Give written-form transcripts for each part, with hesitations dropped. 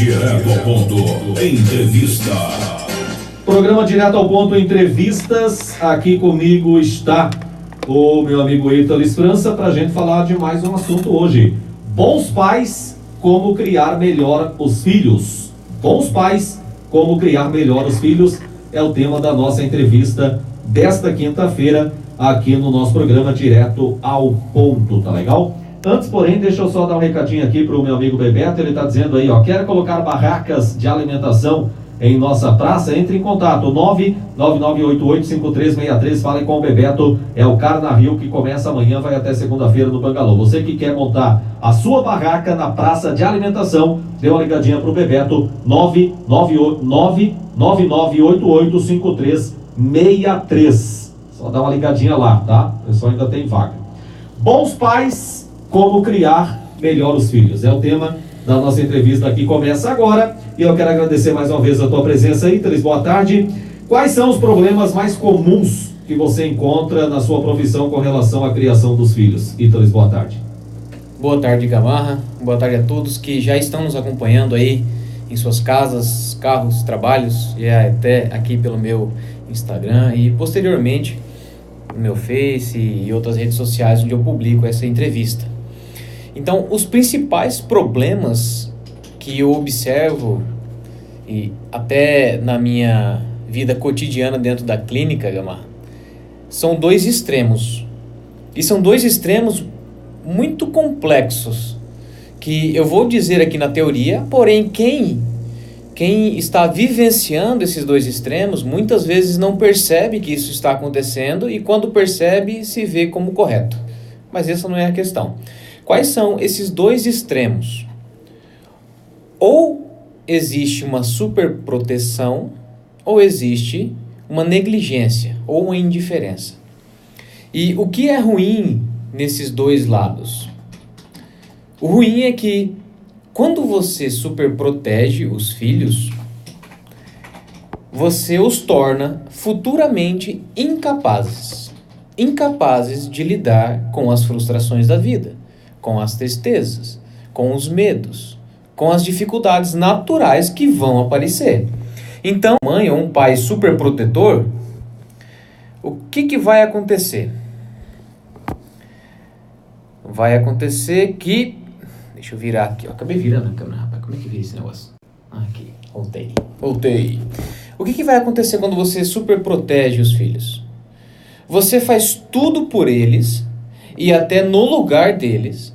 Direto ao ponto, entrevista. Programa Direto ao Ponto, entrevistas. Aqui comigo está o meu amigo Ítalo França para a gente falar de mais um assunto hoje. Bons pais, como criar melhor os filhos. Bons pais, como criar melhor os filhos é o tema da nossa entrevista desta quinta-feira aqui no nosso programa Direto ao Ponto, tá legal? Antes, porém, deixa eu só dar um recadinho aqui para o meu amigo Bebeto. Ele está dizendo aí, quer colocar barracas de alimentação em nossa praça? Entre em contato, 999885363, fale com o Bebeto. É o Carnaval que começa amanhã, vai até segunda-feira no Bangalô. Você que quer montar a sua barraca na praça de alimentação, dê uma ligadinha para o Bebeto, 999885363. Só dá uma ligadinha lá, tá? O pessoal ainda tem vaga. Bons pais, como criar melhor os filhos. É o tema da nossa entrevista que começa agora. E eu quero agradecer mais uma vez a tua presença aí, Ítalo. Boa tarde. Quais são os problemas mais comuns que você encontra na sua profissão com relação à criação dos filhos? Ítalo, boa tarde. Boa tarde, Gamarra. Boa tarde a todos que já estão nos acompanhando aí em suas casas, carros, trabalhos e até aqui pelo meu Instagram e posteriormente no meu Face e outras redes sociais onde eu publico essa entrevista. Então, os principais problemas que eu observo e até na minha vida cotidiana dentro da clínica, Gamarra, são dois extremos. E são dois extremos muito complexos, que eu vou dizer aqui na teoria, porém quem está vivenciando esses dois extremos, muitas vezes não percebe que isso está acontecendo e quando percebe, se vê como correto. Mas essa não é a questão. Quais são esses dois extremos? Ou existe uma superproteção, ou existe uma negligência, ou uma indiferença. E o que é ruim nesses dois lados? O ruim é que quando você superprotege os filhos, você os torna futuramente incapazes de lidar com as frustrações da vida, com as tristezas, com os medos, com as dificuldades naturais que vão aparecer. Então, mãe ou um pai superprotetor, o que vai acontecer? Vai acontecer que... Deixa eu virar aqui, acabei virando a câmera, rapaz, como é que vira esse negócio? Aqui, voltei. O que vai acontecer quando você superprotege os filhos? Você faz tudo por eles e até no lugar deles.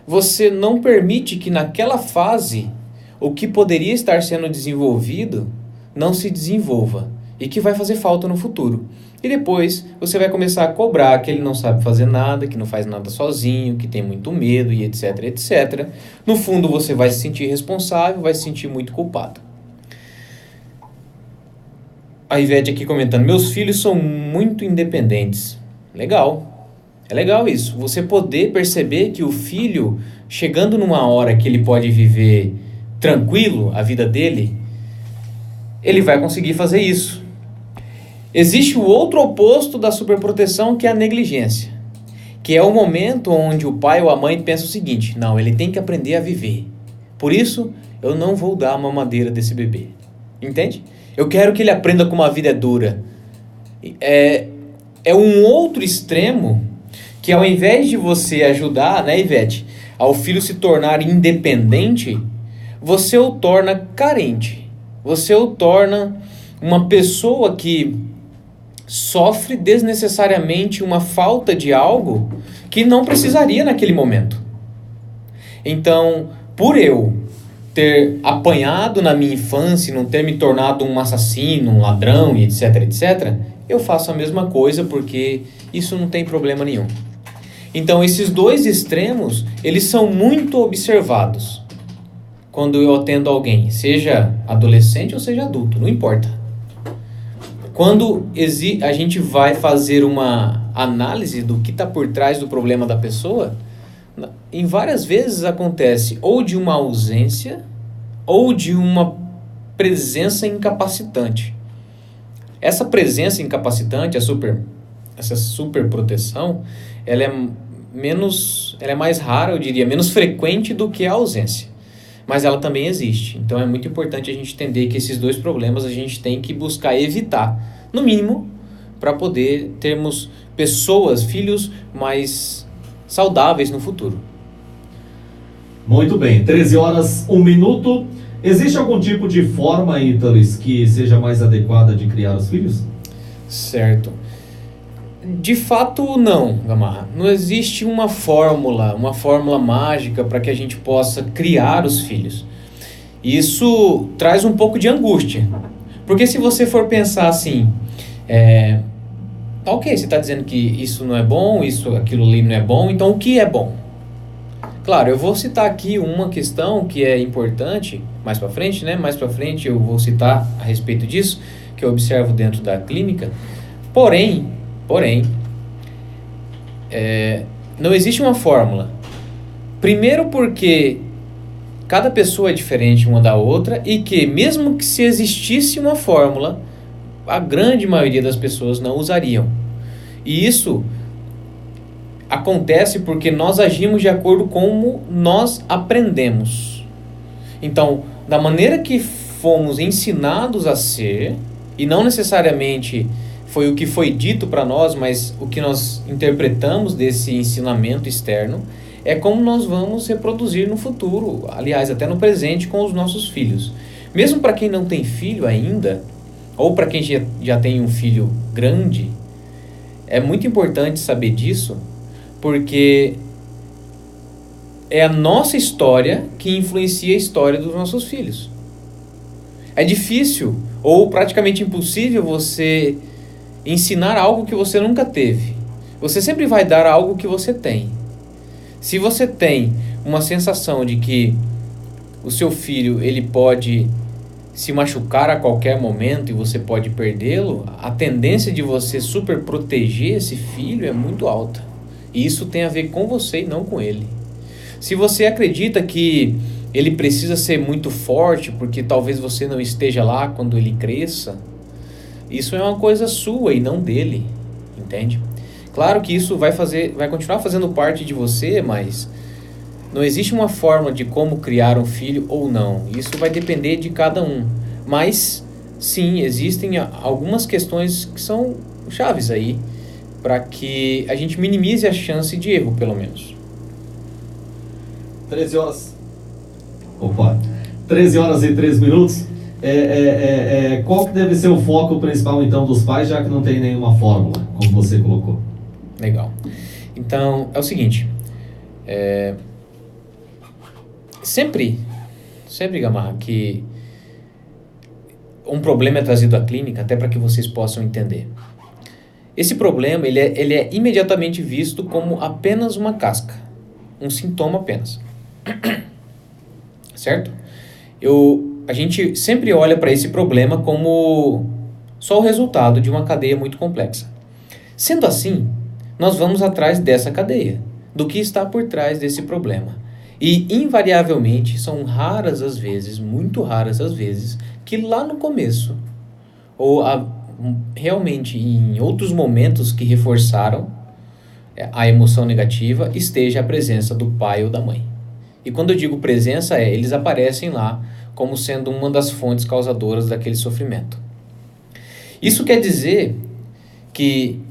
Você não permite que naquela fase o que poderia estar sendo desenvolvido não se desenvolva e que vai fazer falta no futuro. E depois você vai começar a cobrar que ele não sabe fazer nada, que não faz nada sozinho, que tem muito medo e etc, etc. No fundo você vai se sentir responsável, vai se sentir muito culpado. A Ivete aqui comentando, meus filhos são muito independentes. Legal, é legal isso. Você poder perceber que o filho, chegando numa hora que ele pode viver tranquilo a vida dele, ele vai conseguir fazer isso. Existe o outro oposto da superproteção, que é a negligência, que é o momento onde o pai ou a mãe pensa o seguinte, não, ele tem que aprender a viver, por isso eu não vou dar a mamadeira desse bebê, entende? Eu quero que ele aprenda como a vida é dura. É um outro extremo que ao invés de você ajudar, né, Ivete, ao filho se tornar independente, você o torna carente, você o torna uma pessoa que sofre desnecessariamente uma falta de algo que não precisaria naquele momento. Então, por eu ter apanhado na minha infância, não ter me tornado um assassino, um ladrão e etc, etc, eu faço a mesma coisa porque isso não tem problema nenhum. Então, esses dois extremos, eles são muito observados quando eu atendo alguém, seja adolescente ou seja adulto, não importa. Quando a gente vai fazer uma análise do que está por trás do problema da pessoa, em várias vezes acontece ou de uma ausência ou de uma presença incapacitante. Essa presença incapacitante, essa superproteção, ela é mais rara, eu diria, menos frequente do que a ausência. mas ela também existe. Então é muito importante a gente entender que esses dois problemas a gente tem que buscar evitar, no mínimo, para poder termos pessoas, filhos mais saudáveis no futuro. Muito bem, 13 horas, 1 minuto. Existe algum tipo de forma, Ítales, que seja mais adequada de criar os filhos? Certo. De fato, não, Gamarra. Não existe uma fórmula mágica para que a gente possa criar os filhos. Isso traz um pouco de angústia. Porque se você for pensar assim, ok, você está dizendo que isso não é bom, aquilo ali não é bom, então o que é bom? Claro, eu vou citar aqui uma questão que é importante, mais para frente, né? Mais para frente eu vou citar a respeito disso, que eu observo dentro da clínica. Porém, não existe uma fórmula. Primeiro porque cada pessoa é diferente uma da outra e que mesmo que se existisse uma fórmula, a grande maioria das pessoas não usariam. E isso acontece porque nós agimos de acordo com como nós aprendemos. Então, da maneira que fomos ensinados a ser, e não necessariamente foi o que foi dito para nós, mas o que nós interpretamos desse ensinamento externo, é como nós vamos reproduzir no futuro, aliás, até no presente com os nossos filhos. Mesmo para quem não tem filho ainda, ou para quem já tem um filho grande, é muito importante saber disso, porque é a nossa história que influencia a história dos nossos filhos. É difícil ou praticamente impossível você ensinar algo que você nunca teve. Você sempre vai dar algo que você tem. Se você tem uma sensação de que o seu filho ele pode se machucar a qualquer momento e você pode perdê-lo, a tendência de você super proteger esse filho é muito alta. E isso tem a ver com você e não com ele. Se você acredita que ele precisa ser muito forte porque talvez você não esteja lá quando ele cresça, isso é uma coisa sua e não dele, entende? Claro que isso vai continuar fazendo parte de você, mas não existe uma forma de como criar um filho ou não. Isso vai depender de cada um. Mas, sim, existem algumas questões que são chaves aí, para que a gente minimize a chance de erro, pelo menos. 13 horas. Opa! 13 horas e 3 minutos. Qual que deve ser o foco principal, então, dos pais, já que não tem nenhuma fórmula, como você colocou? Legal. Então, é o seguinte. Sempre, Gamarra, que um problema é trazido à clínica, até para que vocês possam entender. Esse problema, ele é imediatamente visto como apenas uma casca. Um sintoma apenas. Certo? A gente sempre olha para esse problema como só o resultado de uma cadeia muito complexa. Sendo assim, nós vamos atrás dessa cadeia, do que está por trás desse problema. E, invariavelmente, são raras as vezes, muito raras as vezes, que lá no começo, ou realmente em outros momentos que reforçaram a emoção negativa, esteja a presença do pai ou da mãe. E quando eu digo presença, eles aparecem lá como sendo uma das fontes causadoras daquele sofrimento. Isso quer dizer que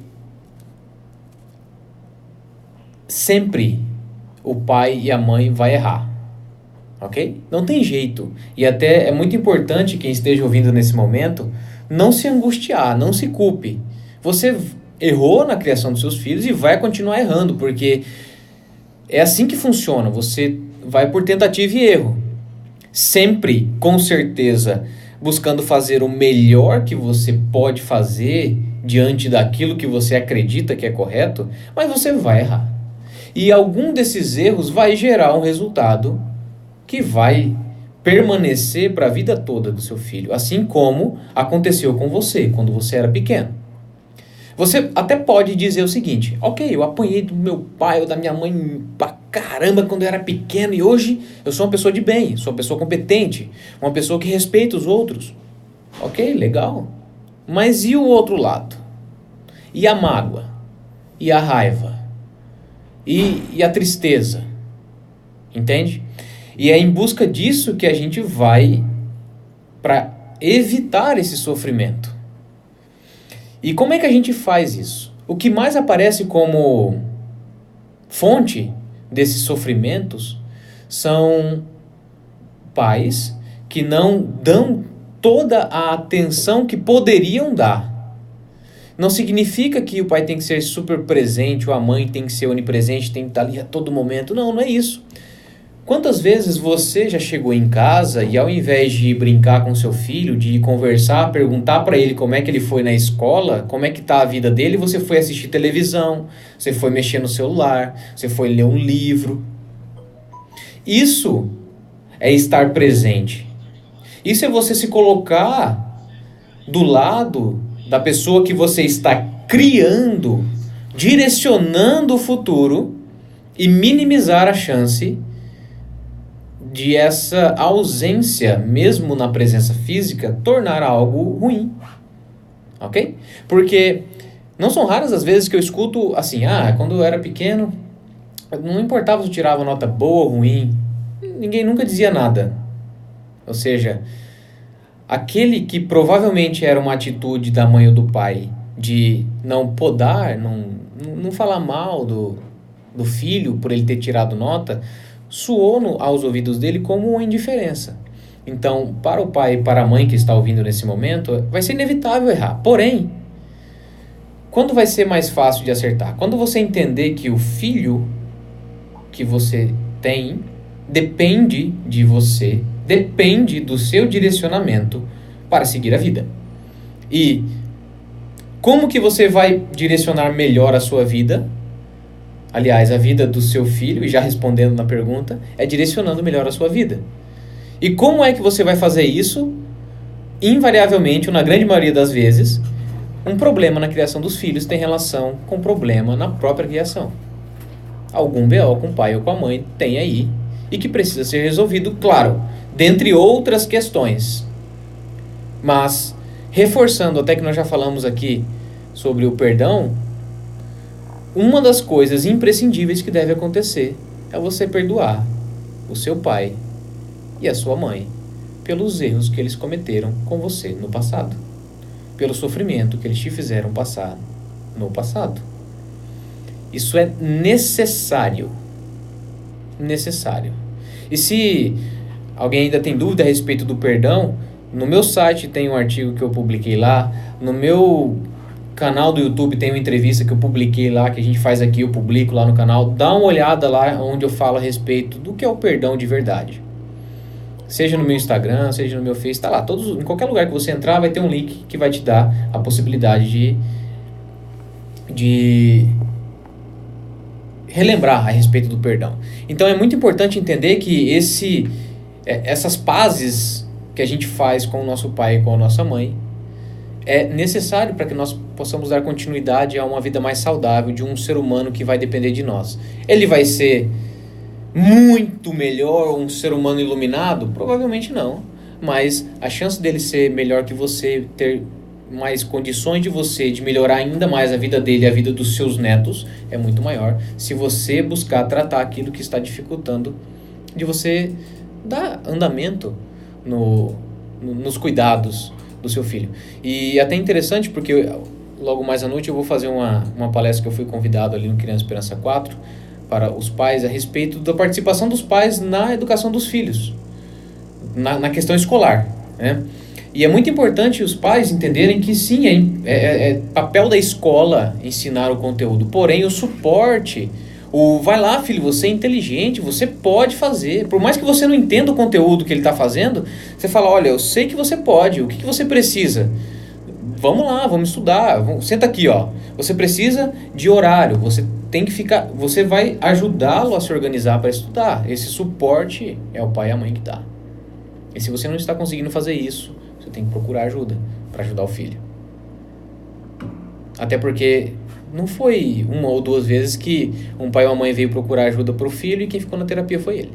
sempre o pai e a mãe vai errar, ok? Não tem jeito. E até é muito importante quem esteja ouvindo nesse momento não se angustiar, não se culpe. Você errou na criação dos seus filhos e vai continuar errando, porque é assim que funciona. Você vai por tentativa e erro. Sempre, com certeza, buscando fazer o melhor que você pode fazer diante daquilo que você acredita que é correto, mas você vai errar. E algum desses erros vai gerar um resultado que vai permanecer para a vida toda do seu filho, assim como aconteceu com você quando você era pequeno. Você até pode dizer o seguinte: ok, eu apanhei do meu pai ou da minha mãe pra caramba quando eu era pequeno e hoje eu sou uma pessoa de bem, sou uma pessoa competente, uma pessoa que respeita os outros. Ok, legal. Mas e o outro lado? E a mágoa? E a raiva? E a tristeza? Entende? E é em busca disso que a gente vai para evitar esse sofrimento. E como é que a gente faz isso? O que mais aparece como fonte desses sofrimentos são pais que não dão toda a atenção que poderiam dar. Não significa que o pai tem que ser super presente, ou a mãe tem que ser onipresente, tem que estar ali a todo momento. Não, não é isso. Quantas vezes você já chegou em casa e ao invés de ir brincar com seu filho, de ir conversar, perguntar para ele como é que ele foi na escola, como é que está a vida dele, você foi assistir televisão, você foi mexer no celular, você foi ler um livro. Isso é estar presente. Isso é você se colocar do lado da pessoa que você está criando, direcionando o futuro e minimizar a chance de essa ausência, mesmo na presença física, tornar algo ruim. Ok? Porque não são raras as vezes que eu escuto assim, quando eu era pequeno, não importava se eu tirava nota boa ou ruim, ninguém nunca dizia nada. Ou seja, aquele que provavelmente era uma atitude da mãe ou do pai de não podar, não falar mal do filho por ele ter tirado nota, soou aos ouvidos dele como uma indiferença. Então, para o pai e para a mãe que está ouvindo nesse momento, vai ser inevitável errar. Porém, quando vai ser mais fácil de acertar? Quando você entender que o filho que você tem depende de você, depende do seu direcionamento para seguir a vida. E como que você vai direcionar melhor a sua vida? Aliás, a vida do seu filho, e já respondendo na pergunta, é direcionando melhor a sua vida. E como é que você vai fazer isso? Invariavelmente, ou na grande maioria das vezes, um problema na criação dos filhos tem relação com problema na própria criação. Algum BO com o pai ou com a mãe tem aí, e que precisa ser resolvido, claro, dentre outras questões. Mas, reforçando até que nós já falamos aqui sobre o perdão, uma das coisas imprescindíveis que deve acontecer é você perdoar o seu pai e a sua mãe pelos erros que eles cometeram com você no passado, pelo sofrimento que eles te fizeram passar no passado. Isso é necessário. Necessário. E se alguém ainda tem dúvida a respeito do perdão, no meu site tem um artigo que eu publiquei lá, no meu canal do YouTube tem uma entrevista que eu publiquei lá, que a gente faz aqui, eu publico lá no canal. Dá uma olhada lá onde eu falo a respeito do que é o perdão de verdade. Seja no meu Instagram, seja no meu Face, tá lá. Em qualquer lugar que você entrar vai ter um link que vai te dar a possibilidade de relembrar a respeito do perdão. Então é muito importante entender que essas pazes que a gente faz com o nosso pai e com a nossa mãe é necessário para que nós possamos dar continuidade a uma vida mais saudável de um ser humano que vai depender de nós. Ele vai ser muito melhor, um ser humano iluminado? Provavelmente não. Mas a chance dele ser melhor que você, ter mais condições de melhorar ainda mais a vida dele e a vida dos seus netos, é muito maior se você buscar tratar aquilo que está dificultando de você dar andamento nos cuidados do seu filho. E até interessante porque logo mais à noite eu vou fazer uma palestra que eu fui convidado ali no Criança Esperança 4 para os pais a respeito da participação dos pais na educação dos filhos, na questão escolar, né? E é muito importante os pais entenderem que sim, é papel da escola ensinar o conteúdo, porém o suporte, vai lá filho, você é inteligente, você pode fazer, por mais que você não entenda o conteúdo que ele está fazendo, você fala, olha, eu sei que você pode, o que você precisa? Vamos lá, vamos estudar, senta aqui, ó. Você precisa de horário, você vai ajudá-lo a se organizar para estudar. Esse suporte é o pai e a mãe que dá. E se você não está conseguindo fazer isso, você tem que procurar ajuda para ajudar o filho. Até porque não foi uma ou duas vezes que um pai ou uma mãe veio procurar ajuda para o filho e quem ficou na terapia foi ele.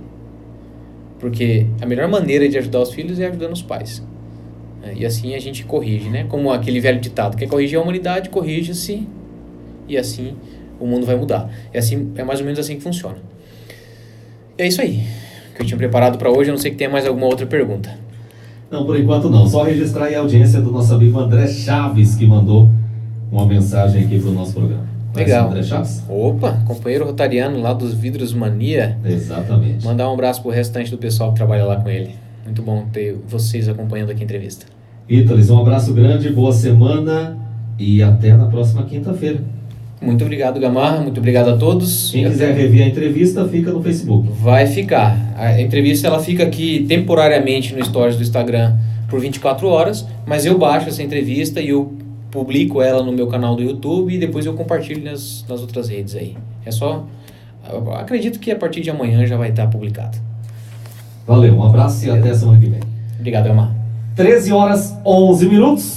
Porque a melhor maneira de ajudar os filhos é ajudando os pais. E assim a gente corrige, né? Como aquele velho ditado, quer corrigir a humanidade, corrige-se e assim o mundo vai mudar. É mais ou menos assim que funciona. É isso aí. que eu tinha preparado para hoje. Eu não sei que tenha mais alguma outra pergunta. Não, por enquanto não. Só registrar aí a audiência do nosso amigo André Chaves, que mandou uma mensagem aqui para o nosso programa. Legal. André Chaves? Opa, companheiro rotariano lá dos Vidros Mania. Exatamente. Mandar um abraço pro restante do pessoal que trabalha lá com ele. Muito bom ter vocês acompanhando aqui a entrevista. Ítales, um abraço grande, boa semana e até na próxima quinta-feira. Muito obrigado, Gamarra. Muito obrigado a todos. Quem quiser rever a entrevista, fica no Facebook. Vai ficar. A entrevista ela fica aqui temporariamente no Stories do Instagram por 24 horas, mas eu baixo essa entrevista e eu publico ela no meu canal do YouTube e depois eu compartilho nas outras redes aí. É só... Eu acredito que a partir de amanhã já vai estar publicado. Valeu, um abraço e até semana que vem. Obrigado, Gamarra. 13 horas 11 minutos.